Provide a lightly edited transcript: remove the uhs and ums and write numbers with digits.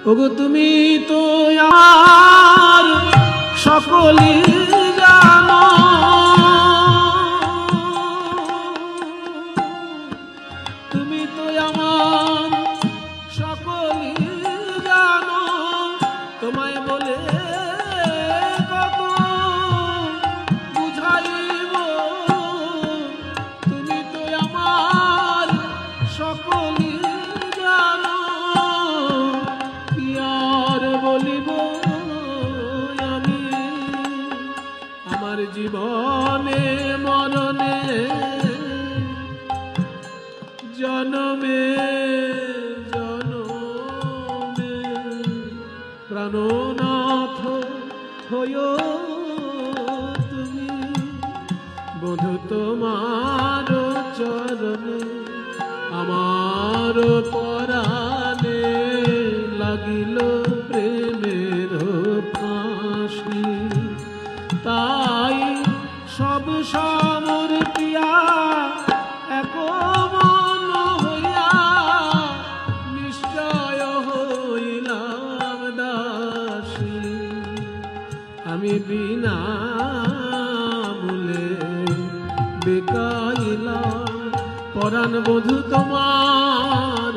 ওগো তুমি তো আর সকলই জানো, তুমি তো আমার সকলই জানো। তোমায় বলে কত বুঝাইব, তুমি তো আমার সকলই জানো। কি আর বলিব আমি আমার জীবনে মরণে, জনমে জনমে প্রাণনাথ হয়ো তুমি। বধূ তোমার চরণে আমার পরাণে লাগিল প্রেমের ফাঁসি। তাই সব সমর পিয়া এক মন হইয়া নিশ্চয় হইলাম দাসী। আমি বিনা মূলে বেকাইলাম পরাণ বধূ তোমার